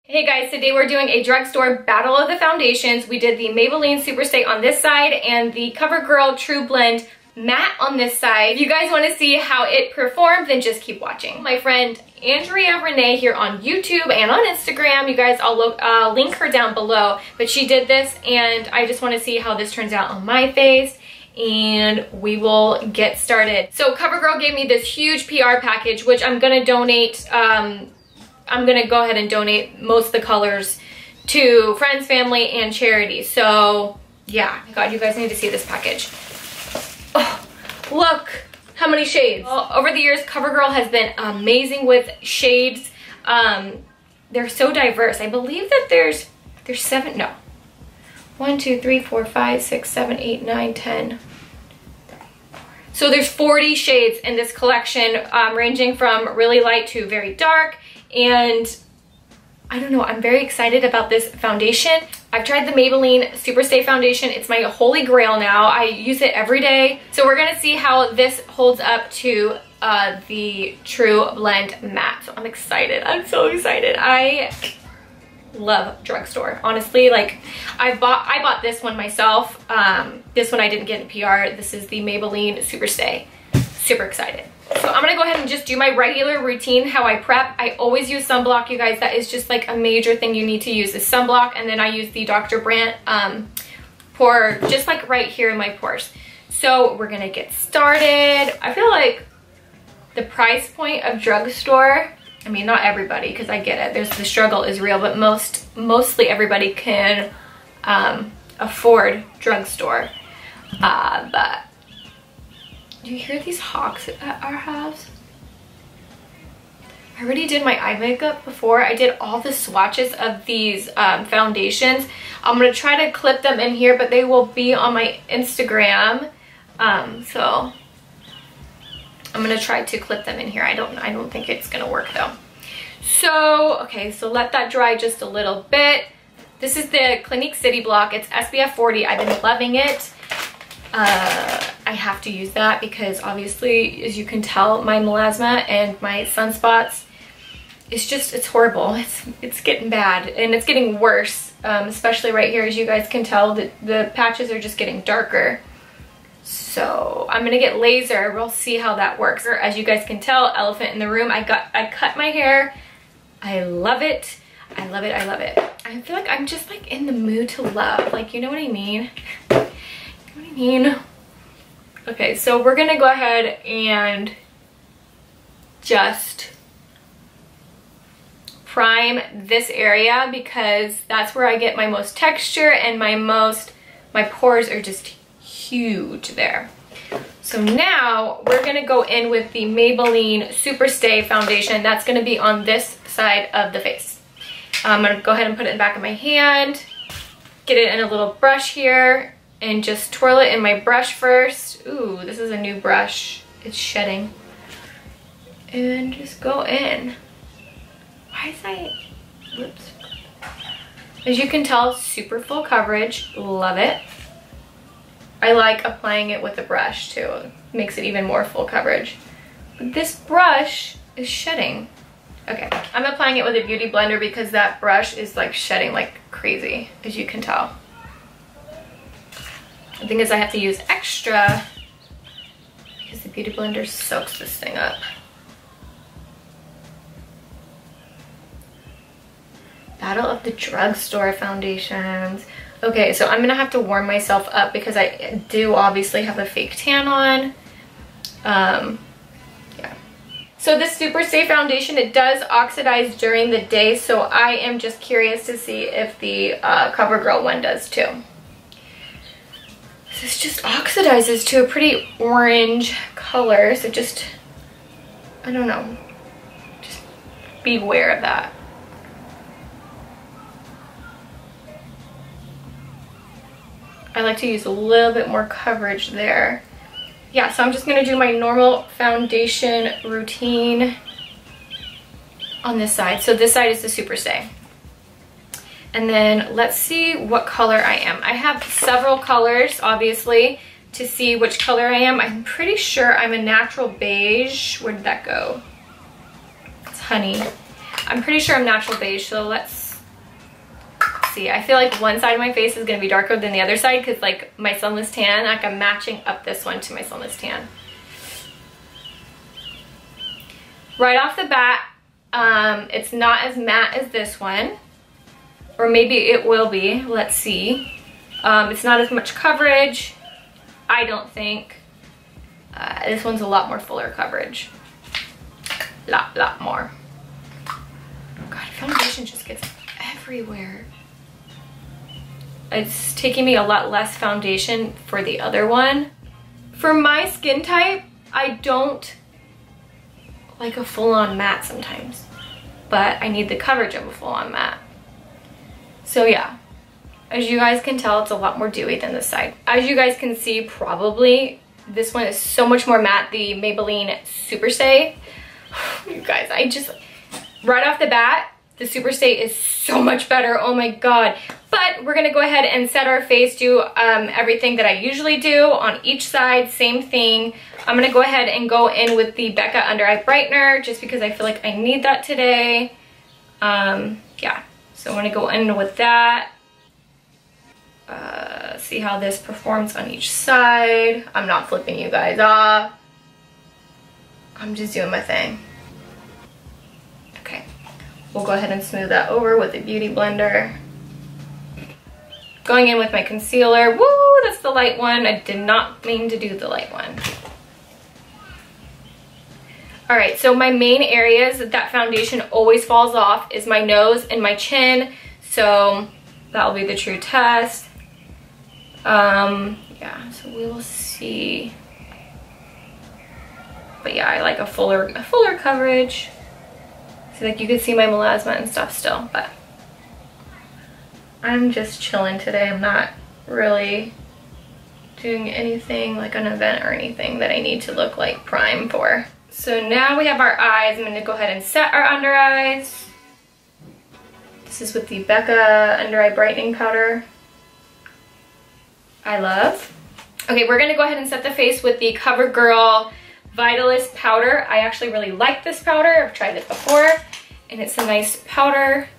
Hey guys, today we're doing a drugstore battle of the foundations. We did the Maybelline Superstay on this side and the CoverGirl True Blend Matte on this side. If you guys want to see how it performed, then just keep watching. My friend Andrea Renee here on YouTube and on Instagram, you guys, I'll link her down below, but she did this and I just want to see how this turns out on my face and we will get started. So CoverGirl gave me this huge PR package, which I'm gonna donate. I'm gonna go ahead and donate most of the colors to friends, family, and charity. So yeah, God, you guys need to see this package. Oh, look how many shades. Well, over the years, CoverGirl has been amazing with shades. They're so diverse. I believe that there's 7, no. 1, 2, 3, 4, 5, 6, 7, 8, 9, 10. So there's 40 shades in this collection, ranging from really light to very dark. And I don't know, I'm very excited about this foundation. I've tried the Maybelline Superstay foundation. It's my holy grail now. I use it every day. So we're gonna see how this holds up to the True Blend Matte. So I'm excited. I'm so excited. I love drugstore. Honestly, like I bought this one myself. This one I didn't get in PR. This is the Maybelline Superstay. Super excited. So I'm gonna go ahead and just do my regular routine, how I prep. I always use sunblock, you guys. That is just like a major thing you need to use is sunblock. And then I use the Dr. Brandt pour just like right here in my pores. So we're gonna get started. I feel like the price point of drugstore, I mean, not everybody, because I get it. The struggle is real, but mostly everybody can afford drugstore. But do you hear these hawks at our house? I already did my eye makeup before. I did all the swatches of these foundations. I'm gonna try to clip them in here, but they will be on my Instagram. So I'm gonna try to clip them in here. I don't think it's gonna work though. So, okay, so let that dry just a little bit. This is the Clinique City Block. It's SPF 40. I've been loving it. I have to use that because obviously, as you can tell, my melasma and my sunspots, it's horrible. It's getting bad and it's getting worse, especially right here. As you guys can tell, the patches are just getting darker. So I'm gonna get laser. We'll see how that works. As you guys can tell, elephant in the room. I cut my hair. I love it. I love it. I love it. I feel like I'm just like in the mood to love. Like, you know what I mean? Okay, so we're gonna go ahead and just prime this area because that's where I get my most texture and my pores are just huge there. So now we're gonna go in with the Maybelline Superstay foundation. That's gonna be on this side of the face. I'm gonna go ahead and put it in the back of my hand, get it in a little brush here, and just twirl it in my brush first. Ooh, this is a new brush. It's shedding. And just go in. Why is I, whoops. As you can tell, super full coverage, love it. I like applying it with a brush too. It makes it even more full coverage. But this brush is shedding. Okay, I'm applying it with a beauty blender because that brush is like shedding like crazy, as you can tell. The thing is I have to use extra because the beauty blender soaks this thing up. Battle of the drugstore foundations. Okay, so I'm gonna have to warm myself up because I do obviously have a fake tan on. Yeah. So this Superstay foundation, it does oxidize during the day, so I am just curious to see if the CoverGirl one does too. This just oxidizes to a pretty orange color, so just, I don't know, just beware of that. I like to use a little bit more coverage there. Yeah, so I'm just gonna do my normal foundation routine on this side. So this side is the Superstay. And then let's see what color I am. I have several colors, obviously, to see which color I am. I'm pretty sure I'm a natural beige. Where did that go? It's honey. I'm pretty sure I'm natural beige, so let's see, I feel like one side of my face is gonna be darker than the other side because like my sunless tan, like I'm matching up this one to my sunless tan. Right off the bat, it's not as matte as this one, or maybe it will be, let's see. It's not as much coverage, I don't think. This one's a lot more fuller coverage. Lot more. God, foundation just gets everywhere. It's taking me a lot less foundation for the other one. For my skin type, I don't like a full-on matte sometimes, but I need the coverage of a full-on matte. So yeah, as you guys can tell, it's a lot more dewy than this side. As you guys can see, probably, this one is so much more matte, the Maybelline Superstay. You guys, right off the bat, the Superstay is so much better, oh my god. But we're gonna go ahead and set our face, do everything that I usually do on each side, same thing. I'm gonna go ahead and go in with the Becca Under Eye Brightener just because I feel like I need that today. Yeah, so I'm gonna go in with that. See how this performs on each side. I'm not flipping you guys off. I'm just doing my thing. Okay, we'll go ahead and smooth that over with the Beauty Blender. Going in with my concealer. Woo, that's the light one. I did not mean to do the light one. All right, so my main areas that foundation always falls off is my nose and my chin. So that'll be the true test. Yeah, so we will see. But yeah, I like a fuller coverage. So like you can see my melasma and stuff still, but I'm just chilling today. I'm not really doing anything like an event or anything that I need to look like prime for. So now we have our eyes. I'm gonna go ahead and set our under eyes. This is with the Becca Under Eye Brightening Powder. I love. Okay, we're gonna go ahead and set the face with the Covergirl Vitalist powder. I actually really like this powder. I've tried it before and it's a nice powder.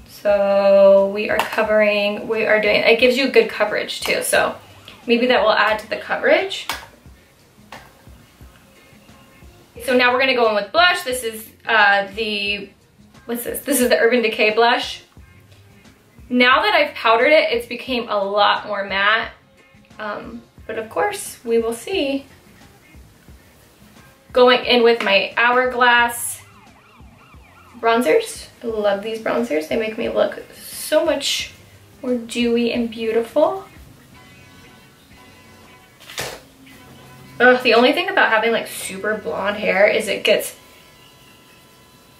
So we are doing, it gives you good coverage too. So maybe that will add to the coverage. So now we're gonna go in with blush. This is what's this? This is the Urban Decay blush. Now that I've powdered it, it's became a lot more matte. But of course, we will see. Going in with my Hourglass bronzers. I love these bronzers. They make me look so much more dewy and beautiful. Ugh, the only thing about having like super blonde hair is it gets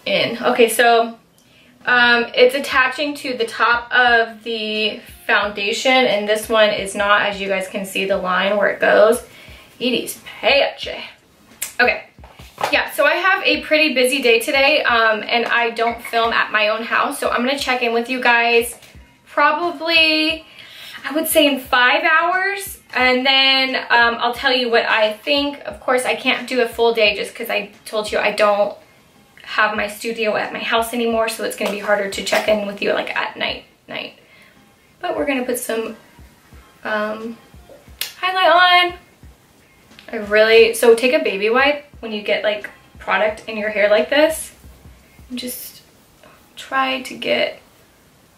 in. Okay, so it's attaching to the top of the foundation, and this one is not, as you guys can see the line where it goes. It is patchy. Okay, yeah, so I have a pretty busy day today, and I don't film at my own house, so I'm gonna check in with you guys probably, I would say in 5 hours, and then I'll tell you what I think. Of course, I can't do a full day just because I told you I don't have my studio at my house anymore, so it's gonna be harder to check in with you like at night. But we're gonna put some highlight on. So take a baby wipe when you get like product in your hair like this and just try to get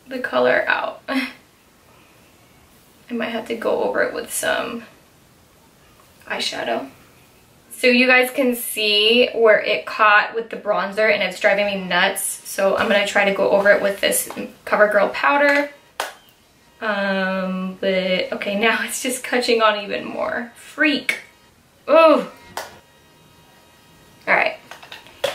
the color out. I might have to go over it with some eyeshadow. So you guys can see where it caught with the bronzer and it's driving me nuts. So I'm gonna try to go over it with this Covergirl powder. But okay, now it's just catching on even more. Freak. Oh. All right.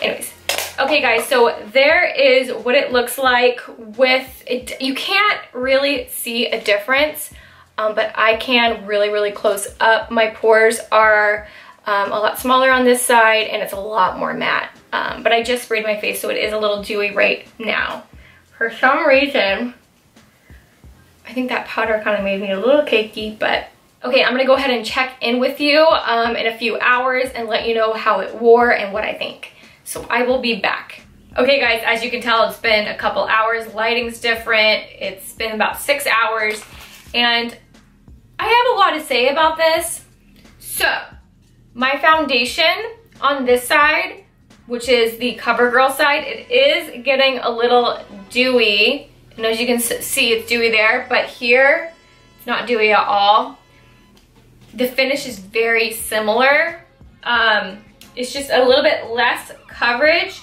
Anyways. Okay guys, so there is what it looks like with it. You can't really see a difference, but I can really close up. My pores are a lot smaller on this side and it's a lot more matte. But I just sprayed my face, so it is a little dewy right now. For some reason, I think that powder kind of made me a little cakey, but okay, I'm gonna go ahead and check in with you in a few hours and let you know how it wore and what I think. So I will be back. Okay guys, as you can tell, it's been a couple hours. Lighting's different. It's been about 6 hours. And I have a lot to say about this. So, my foundation on this side, which is the CoverGirl side, it is getting a little dewy. And as you can see, it's dewy there, but here, it's not dewy at all. The finish is very similar. It's just a little bit less coverage.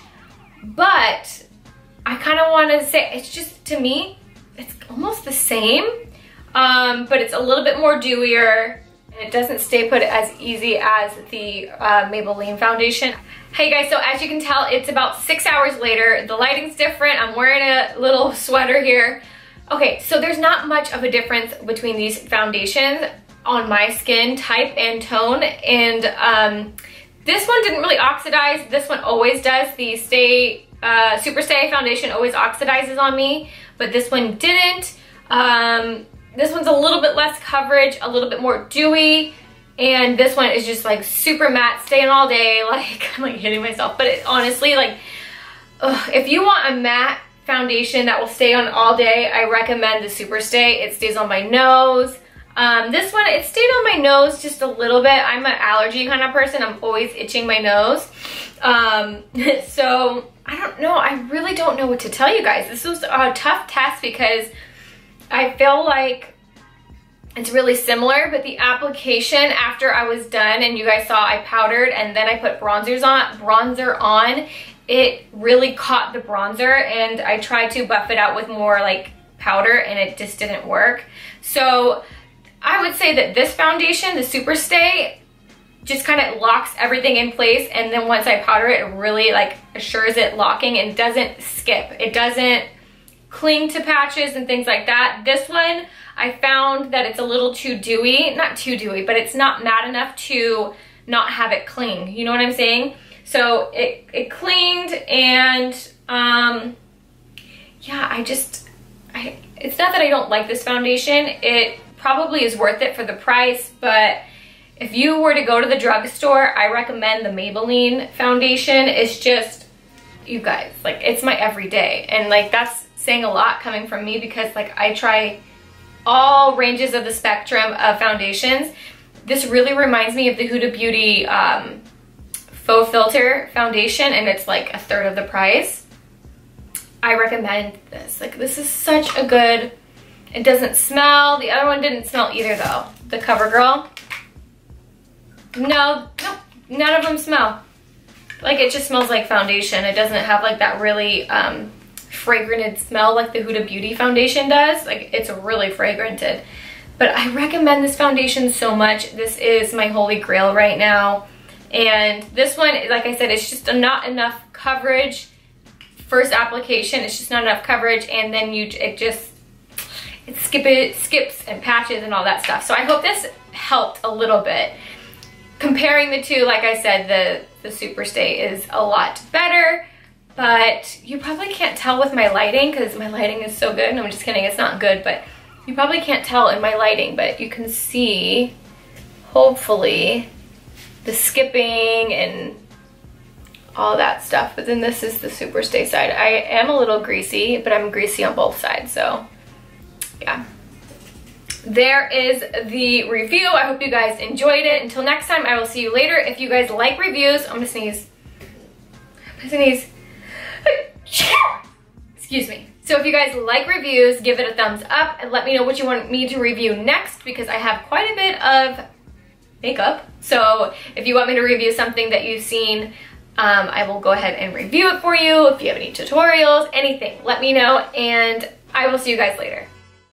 But I kind of want to say, it's just, to me, it's almost the same, but it's a little bit more dewier, and it doesn't stay put as easy as the Maybelline foundation. Hey guys, so as you can tell, it's about 6 hours later. The lighting's different. I'm wearing a little sweater here. Okay, so there's not much of a difference between these foundations on my skin type and tone, and this one didn't really oxidize. This one always does. The Super Stay foundation always oxidizes on me, but this one didn't. This one's a little bit less coverage, a little bit more dewy, and this one is just like super matte, staying all day. Like, I'm like hitting myself, but it, honestly, like, if you want a matte foundation that will stay on all day, I recommend the Super Stay. It stays on my nose. This one, it stayed on my nose just a little bit. I'm an allergy kind of person. I'm always itching my nose. So, I don't know. I really don't know what to tell you guys. This was a tough test because I feel like it's really similar, but the application after I was done, and you guys saw I powdered and then I put bronzer on, it really caught the bronzer, and I tried to buff it out with more like powder and it just didn't work. So, I would say that this foundation, the Super Stay, just kind of locks everything in place, and then once I powder it, it really like assures it locking and doesn't skip. It doesn't cling to patches and things like that. This one, I found that it's a little too dewy. Not too dewy, but it's not matte enough to not have it cling. You know what I'm saying? So it clinged, and yeah, it's not that I don't like this foundation. It probably is worth it for the price, but if you were to go to the drugstore, I recommend the Maybelline foundation. It's just, you guys, like, it's my everyday, and like that's saying a lot coming from me because like I try all ranges of the spectrum of foundations. This really reminds me of the Huda Beauty Faux Filter foundation, and it's like 1/3 of the price. I recommend this. Like, this is such a good, it doesn't smell. The other one didn't smell either though. The CoverGirl. No, none of them smell. Like, it just smells like foundation. It doesn't have like that really fragranted smell like the Huda Beauty foundation does. Like, it's really fragranted. But I recommend this foundation so much. This is my holy grail right now. And this one, like I said, it's just not enough coverage. First application, it's just not enough coverage, and then it skips and patches and all that stuff. So I hope this helped a little bit. Comparing the two, like I said, the Super Stay is a lot better, but you probably can't tell with my lighting because my lighting is so good. No, I'm just kidding, it's not good, but you probably can't tell in my lighting, but you can see, hopefully, the skipping and all that stuff. But then this is the Super Stay side. I am a little greasy, but I'm greasy on both sides, so yeah. There is the review. I hope you guys enjoyed it. Until next time, I will see you later. If you guys like reviews, I'm gonna sneeze. I'm gonna sneeze. Excuse me. So if you guys like reviews, give it a thumbs up and let me know what you want me to review next, because I have quite a bit of makeup. So if you want me to review something that you've seen, I will go ahead and review it for you. If you have any tutorials, anything, let me know, and I will see you guys later.